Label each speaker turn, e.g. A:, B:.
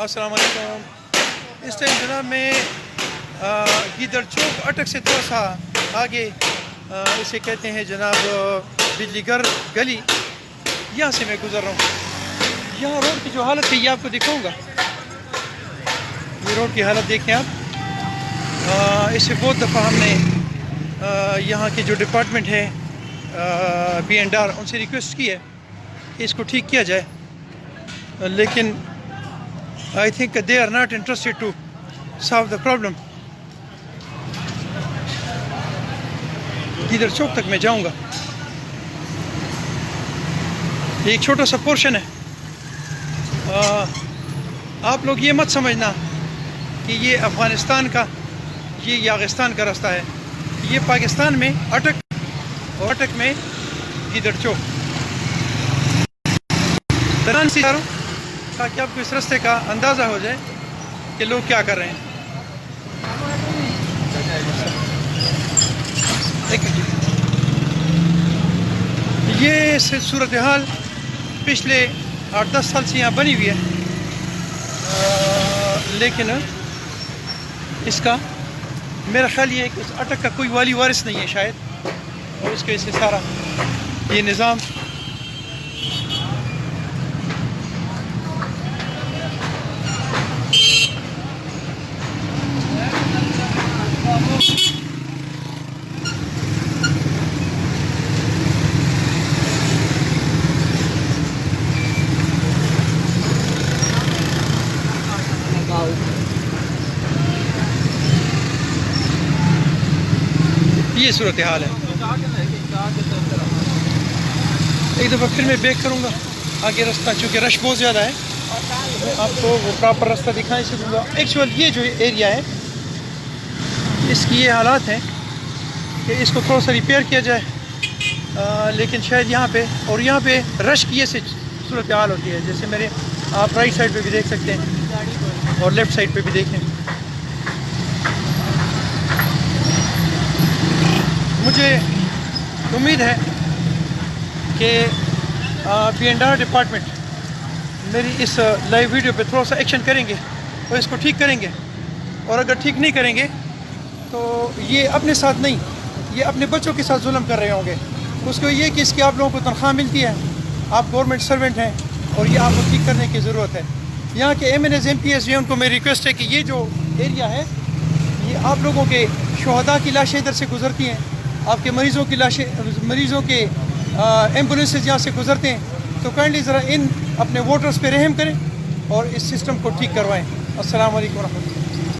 A: السلام علیکم۔ اس ٹائم جناب میں گیدڑ چوک اٹک سے تھوڑا سا آگے اسے کہتے ہیں جناب بجلی گھر گلی، یہاں سے میں گزر رہا ہوں۔ یہاں روڈ کی جو حالت ہے یہ آپ کو دکھاؤں گا۔ یہ روڈ کی حالت دیکھیں آپ۔ اس سے بہت دفعہ ہم نے یہاں کے جو ڈپارٹمنٹ ہے B&R ان سے ریکویسٹ کی ہے کہ اس کو ٹھیک کیا جائے، لیکن I think they are not interested to solve the problem۔ گیدڑ چوک تک میں جاؤں گا۔ یہ ایک چھوٹا سا پورشن ہے۔ آپ لوگ یہ مت سمجھنا کہ یہ افغانستان کا یہ یاغستان کا راستہ ہے۔ یہ پاکستان میں اٹک اور اٹک میں گیدڑ چوک دران سی جاروں، تاکہ آپ کو اس راستے کا اندازہ ہو جائے کہ لوگ کیا کر رہے ہیں۔ یہ صورتحال پچھلے 8-10 سال سے یہاں بنی ہوئی ہے، لیکن اس کا میرا خیال یہ ہے کہ اس اٹک کا کوئی والی وارث نہیں ہے شاید، اور اس کے وجہ سے سارا یہ نظام یہ صورتحال ہے۔ ایک دفعہ پھر میں بیک کروں گا آگے راستہ، چونکہ رش بہت زیادہ ہے، آپ کو وہ پراپر راستہ دکھانے سے دوں گا۔ ایکچوئل یہ جو ایریا ہے اس کی یہ حالات ہیں کہ اس کو تھوڑا سا ریپیئر کیا جائے، لیکن شاید یہاں پہ اور یہاں پہ رش کی سے صورتحال ہوتی ہے، جیسے میرے آپ رائٹ سائڈ پہ بھی دیکھ سکتے ہیں اور لیفٹ سائڈ پہ بھی دیکھیں۔ مجھے امید ہے کہ B&R ڈپارٹمنٹ میری اس لائیو ویڈیو پہ تھوڑا سا ایکشن کریں گے اور اس کو ٹھیک کریں گے، اور اگر ٹھیک نہیں کریں گے تو یہ اپنے ساتھ نہیں، یہ اپنے بچوں کے ساتھ ظلم کر رہے ہوں گے۔ اس کو یہ کہ اس کی آپ لوگوں کو تنخواہ ملتی ہے، آپ گورنمنٹ سرونٹ ہیں، اور یہ آپ کو ٹھیک کرنے کی ضرورت ہے۔ یہاں کے MNs MPs جو ہیں ان کو میری ریکویسٹ ہے کہ یہ جو ایریا ہے یہ آپ لوگوں کے شہداء کی لاشیں ادھر سے گزرتی ہیں، آپ کے مریضوں کی لاشیں، مریضوں کے ایمبولینسز یہاں سے گزرتے ہیں، تو کائنڈلی ذرا ان اپنے ووٹرز پہ رحم کریں اور اس سسٹم کو ٹھیک کروائیں۔ السلام علیکم ورحمۃ اللہ۔